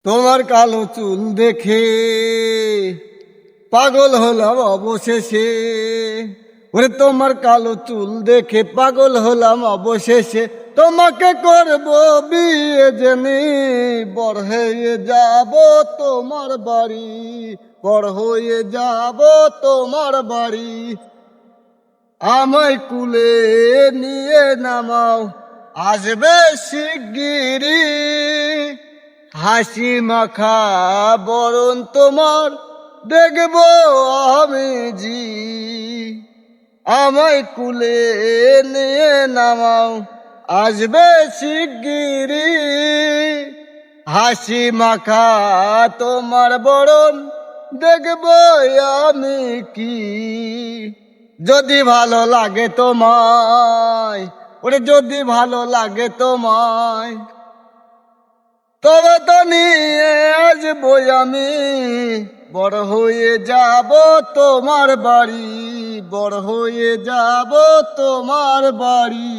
তোমার কালো চুল দেখে পাগল হলাম অবশেষে। ওরে তোমার কালো চুল দেখে পাগল হলাম অবশেষে। তোমাকে করব বিয়ে জেনে বড় হয়ে যাব তোমার বাড়ি, বড় হয়ে যাব তোমার বাড়ি। আমায় কুলে নিয়ে নামাও, আসবে শিগগিরি। হাসি মাখা বরণ তোমার দেখব আমি জি। আমায় কুলে নিয়ে নামাও, আসবে শিগগিরি। হাসি মাখা তোমার বরণ দেখব আমি কি। যদি ভালো লাগে তোমায়, ওরে যদি ভালো লাগে তোমায়, তবে তো নিয়ে আসবো আমি। বড় হয়ে যাব তোমার বাড়ি, বড় হয়ে যাব তোমার বাড়ি।